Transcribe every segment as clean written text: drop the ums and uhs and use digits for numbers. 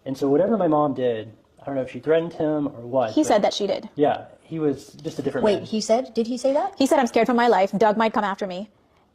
And so whatever my mom did, I don't know if she threatened him or what. He said that she did. Yeah, he was just a different man. Wait, he said? Did he say that? He said, I'm scared for my life. Doug might come after me.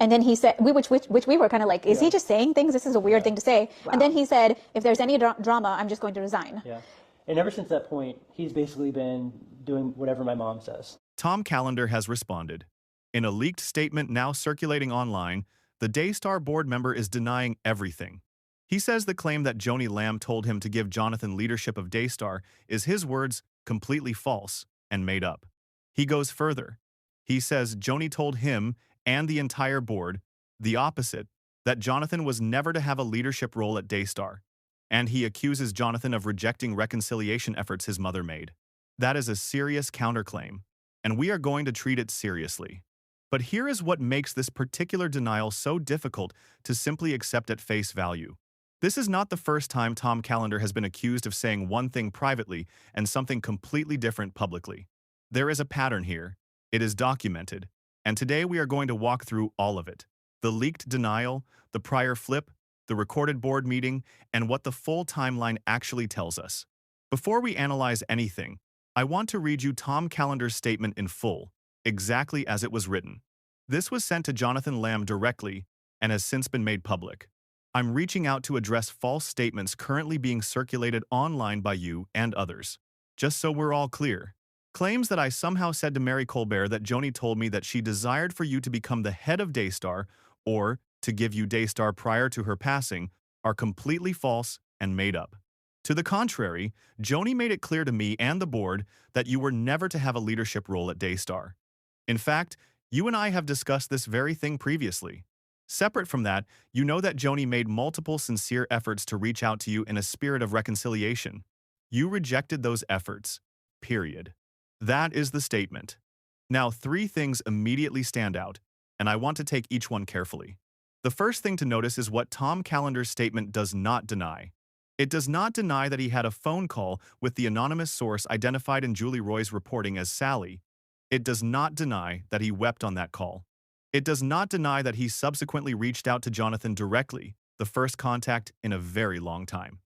And then he said, which we were kind of like, is he just saying things? This is a weird thing to say. Wow. And then he said, if there's any drama, I'm just going to resign. Yeah. And ever since that point, he's basically been doing whatever my mom says. Tom Calender has responded. In a leaked statement now circulating online, the Daystar board member is denying everything. He says the claim that Joni Lamb told him to give Jonathan leadership of Daystar is, his words, completely false and made up. He goes further. He says Joni told him and the entire board the opposite, that Jonathan was never to have a leadership role at Daystar, and he accuses Jonathan of rejecting reconciliation efforts his mother made. That is a serious counterclaim, and we are going to treat it seriously. But here is what makes this particular denial so difficult to simply accept at face value. This is not the first time Tom Calender has been accused of saying one thing privately and something completely different publicly. There is a pattern here. It is documented. And today we are going to walk through all of it. The leaked denial, the prior flip, the recorded board meeting, and what the full timeline actually tells us. Before we analyze anything, I want to read you Tom Calender's statement in full, exactly as it was written. This was sent to Jonathan Lamb directly and has since been made public. I'm reaching out to address false statements currently being circulated online by you and others. Just so we're all clear. Claims that I somehow said to Mary Colbert that Joni told me that she desired for you to become the head of Daystar or to give you Daystar prior to her passing are completely false and made up. To the contrary, Joni made it clear to me and the board that you were never to have a leadership role at Daystar. In fact, you and I have discussed this very thing previously. Separate from that, you know that Joni made multiple sincere efforts to reach out to you in a spirit of reconciliation. You rejected those efforts. Period. That is the statement. Now, 3 things immediately stand out, and I want to take each one carefully. The first thing to notice is what Tom Calender's statement does not deny. It does not deny that he had a phone call with the anonymous source identified in Julie Roy's reporting as Sally. It does not deny that he wept on that call. It does not deny that he subsequently reached out to Jonathan directly, the first contact in a very long time.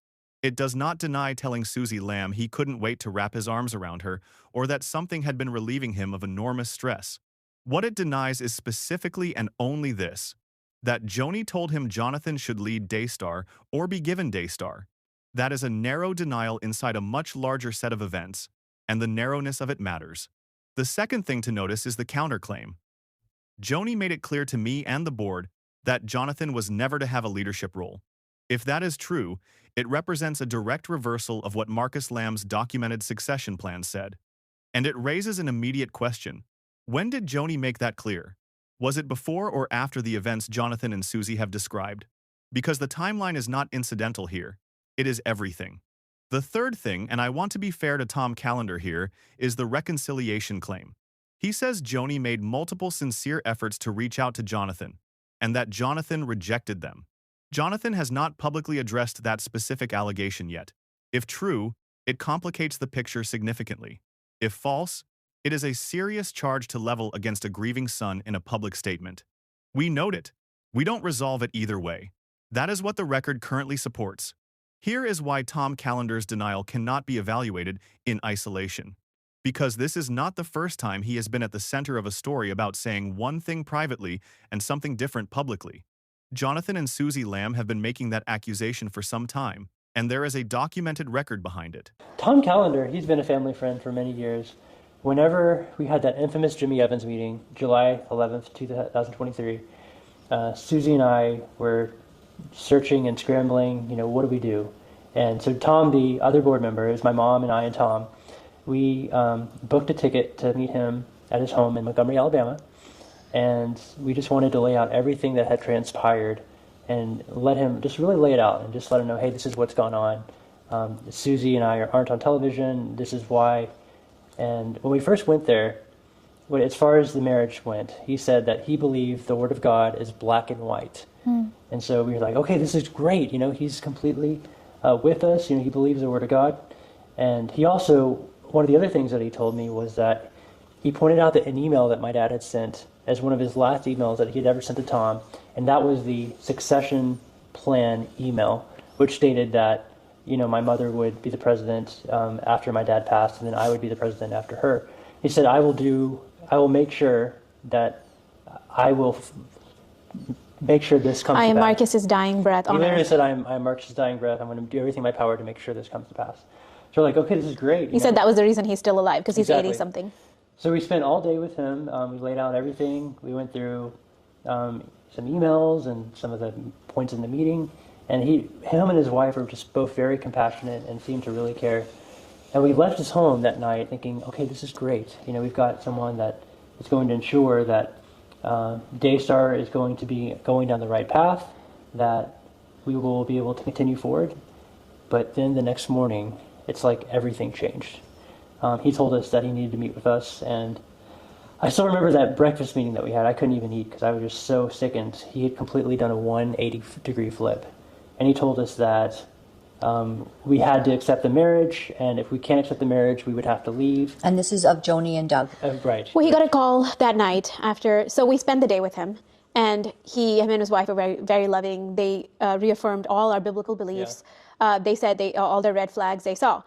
It does not deny telling Susie Lamb he couldn't wait to wrap his arms around her or that something had been relieving him of enormous stress. What it denies is specifically and only this, that Joni told him Jonathan should lead Daystar or be given Daystar. That is a narrow denial inside a much larger set of events, and the narrowness of it matters. The second thing to notice is the counterclaim. Joni made it clear to me and the board that Jonathan was never to have a leadership role. If that is true, it represents a direct reversal of what Marcus Lamb's documented succession plan said. And it raises an immediate question. When did Joni make that clear? Was it before or after the events Jonathan and Susie have described? Because the timeline is not incidental here. It is everything. The third thing, and I want to be fair to Tom Calender here, is the reconciliation claim. He says Joni made multiple sincere efforts to reach out to Jonathan, and that Jonathan rejected them. Jonathan has not publicly addressed that specific allegation yet. If true, it complicates the picture significantly. If false, it is a serious charge to level against a grieving son in a public statement. We note it. We don't resolve it either way. That is what the record currently supports. Here is why Tom Calender's denial cannot be evaluated in isolation. Because this is not the first time he has been at the center of a story about saying one thing privately and something different publicly. Jonathan and Susie Lamb have been making that accusation for some time, and there is a documented record behind it. Tom Calender, he's been a family friend for many years. Whenever we had that infamous Jimmy Evans meeting, July 11th, 2023, Susie and I were searching and scrambling, what do we do? And so Tom, the other board member, it was my mom and I and Tom, we booked a ticket to meet him at his home in Montgomery, Alabama, and we just wanted to lay out everything that had transpired and let him just really lay it out and just let him know, hey, this is what's gone on. Susie and I aren't on television, this is why. And when we first went there, as far as the marriage went, he said that he believed the Word of God is black and white. And so we were like, okay, this is great. He's completely with us. He believes the Word of God. And he also, one of the other things that he told me was that he pointed out that an email that my dad had sent as one of his last emails that he had ever sent to Tom, and that was the succession plan email, which stated that my mother would be the president after my dad passed, and then I would be the president after her. He said, I will make sure that I will make sure this comes I to am pass. Marcus's dying breath He on literally earth. said, I'm Marcus's dying breath. I'm going to do everything in my power to make sure this comes to pass. So we're like, okay, this is great. He said that was the reason he's still alive, because he's Exactly. 80 something. So we spent all day with him. We laid out everything. We went through some emails and some of the points in the meeting. And him and his wife were just both very compassionate and seemed to really care. And we left his home that night thinking, okay, this is great. We've got someone that is going to ensure that Daystar is going to be going down the right path, that we will be able to continue forward. But then the next morning, it's like everything changed. He told us that he needed to meet with us, and I still remember that breakfast meeting that we had. I couldn't even eat because I was just so sickened. He had completely done a 180-degree flip, and he told us that we had to accept the marriage, and if we can't accept the marriage, we would have to leave. And this is of Joni and Doug. Right. Well, he got a call that night after, so we spent the day with him, and him and his wife are very, very loving. They reaffirmed all our biblical beliefs. They said all the red flags they saw.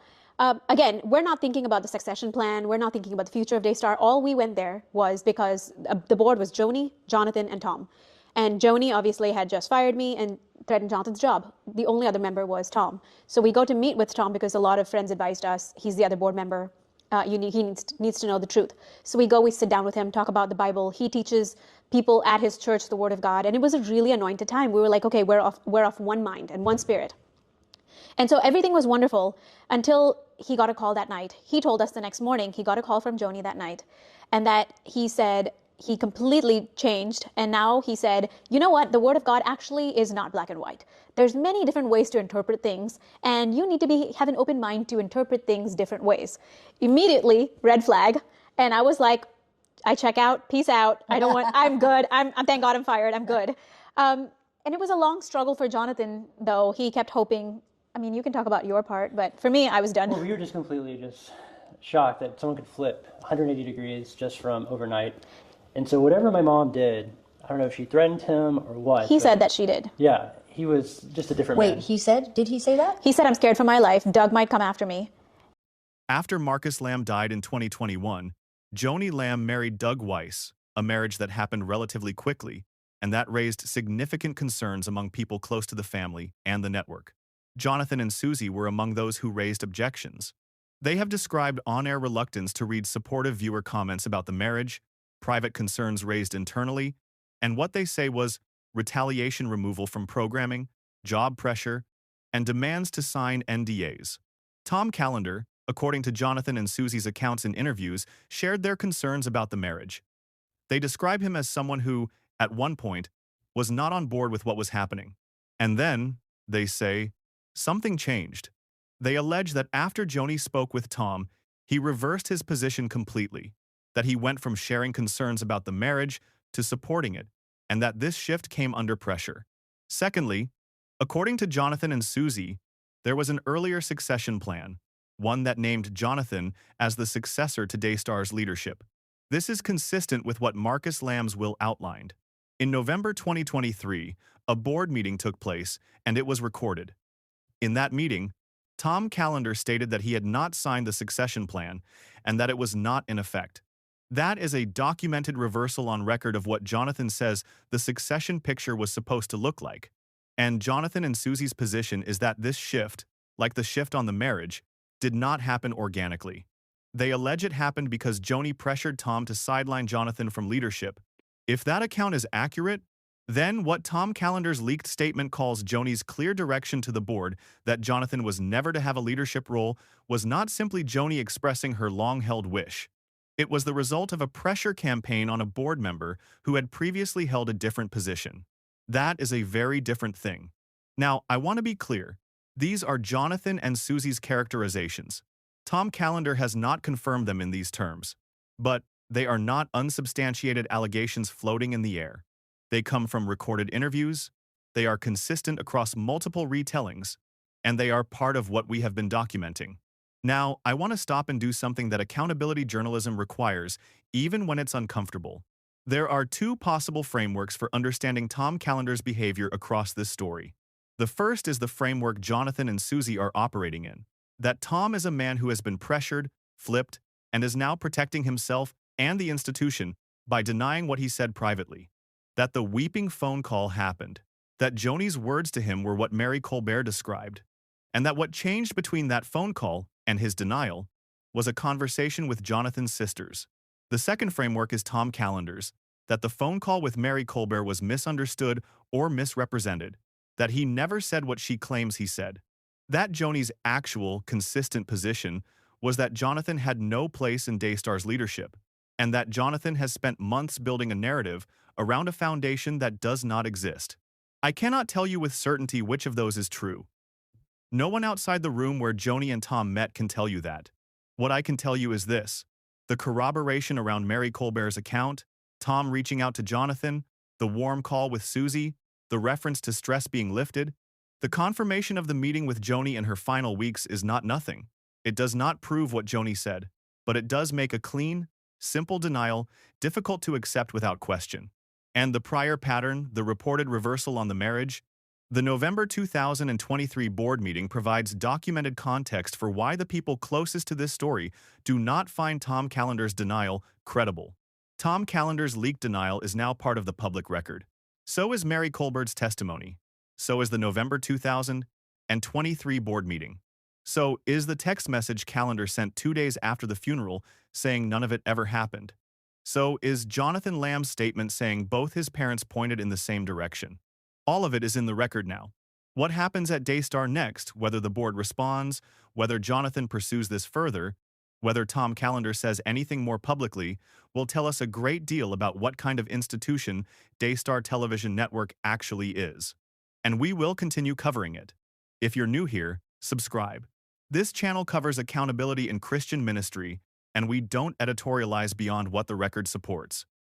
Again, we're not thinking about the succession plan. We're not thinking about the future of Daystar. All we went there was because the board was Joni, Jonathan, and Tom. And Joni obviously had just fired me and threatened Jonathan's job. The only other member was Tom. So we go to meet with Tom because a lot of friends advised us, he's the other board member. He needs to know the truth. So we sit down with him, talk about the Bible. He teaches people at his church the Word of God. And it was a really anointed time. We were like, okay, we're of one mind and one spirit. And so everything was wonderful until he got a call that night. He told us the next morning he got a call from Joni that night, and that he said he completely changed. And now he said, you know what? The Word of God actually is not black and white. There's many different ways to interpret things, and you need to have an open mind to interpret things different ways. Immediately, red flag. And I was like, I check out, peace out. I'm good. Thank God I'm fired. I'm good. And it was a long struggle for Jonathan, though. He kept hoping. I mean, you can talk about your part, but for me, I was done. Well, we were just completely shocked that someone could flip 180 degrees just from overnight. And so whatever my mom did, I don't know if she threatened him or what. He said that she did. Yeah, he was just a different man. Wait, did he say that? He said, I'm scared for my life. Doug might come after me. After Marcus Lamb died in 2021, Joni Lamb married Doug Weiss, a marriage that happened relatively quickly, and that raised significant concerns among people close to the family and the network. Jonathan and Susie were among those who raised objections. They have described on-air reluctance to read supportive viewer comments about the marriage, private concerns raised internally, and what they say was retaliation removal from programming, job pressure, and demands to sign NDAs. Tom Calender, according to Jonathan and Susie's accounts in interviews, shared their concerns about the marriage. They describe him as someone who, at one point, was not on board with what was happening. And then, they say, something changed. They allege that after Joni spoke with Tom, he reversed his position completely, that he went from sharing concerns about the marriage to supporting it, and that this shift came under pressure. Secondly, according to Jonathan and Susie, there was an earlier succession plan, one that named Jonathan as the successor to Daystar's leadership. This is consistent with what Marcus Lamb's will outlined. In November 2023, a board meeting took place, and it was recorded. In that meeting, Tom Calender stated that he had not signed the succession plan and that it was not in effect. That is a documented reversal on record of what Jonathan says the succession picture was supposed to look like. And Jonathan and Susie's position is that this shift, like the shift on the marriage, did not happen organically. They allege it happened because Joni pressured Tom to sideline Jonathan from leadership. If that account is accurate, then what Tom Calender's leaked statement calls Joni's clear direction to the board that Jonathan was never to have a leadership role was not simply Joni expressing her long-held wish. It was the result of a pressure campaign on a board member who had previously held a different position. That is a very different thing. Now, I want to be clear. These are Jonathan and Susie's characterizations. Tom Calender has not confirmed them in these terms. But they are not unsubstantiated allegations floating in the air. They come from recorded interviews, they are consistent across multiple retellings, and they are part of what we have been documenting. Now, I want to stop and do something that accountability journalism requires, even when it's uncomfortable. There are two possible frameworks for understanding Tom Calender's behavior across this story. The first is the framework Jonathan and Susie are operating in. That Tom is a man who has been pressured, flipped, and is now protecting himself and the institution by denying what he said privately. That the weeping phone call happened. That Joni's words to him were what Mary Colbert described. And that what changed between that phone call and his denial was a conversation with Jonathan's sisters. The second framework is Tom Calender's. That the phone call with Mary Colbert was misunderstood or misrepresented. That he never said what she claims he said. That Joni's actual, consistent position was that Jonathan had no place in Daystar's leadership, and that Jonathan has spent months building a narrative around a foundation that does not exist. I cannot tell you with certainty which of those is true. No one outside the room where Joni and Tom met can tell you that. What I can tell you is this: the corroboration around Mary Colbert's account, Tom reaching out to Jonathan, the warm call with Susie, the reference to stress being lifted, the confirmation of the meeting with Joni in her final weeks is not nothing. It does not prove what Joni said, but it does make a clean, simple denial difficult to accept without question. And the prior pattern, the reported reversal on the marriage, the November 2023 board meeting provides documented context for why the people closest to this story do not find Tom Calender's denial credible. Tom Calender's leaked denial is now part of the public record. So is Mary Colbert's testimony. So is the November 2023 board meeting. So is the text message Calender sent 2 days after the funeral saying none of it ever happened. So is Jonathan Lamb's statement saying both his parents pointed in the same direction. All of it is in the record now. What happens at Daystar next, whether the board responds, whether Jonathan pursues this further, whether Tom Calender says anything more publicly, will tell us a great deal about what kind of institution Daystar Television Network actually is. And we will continue covering it. If you're new here, subscribe. This channel covers accountability in Christian ministry, and we don't editorialize beyond what the record supports.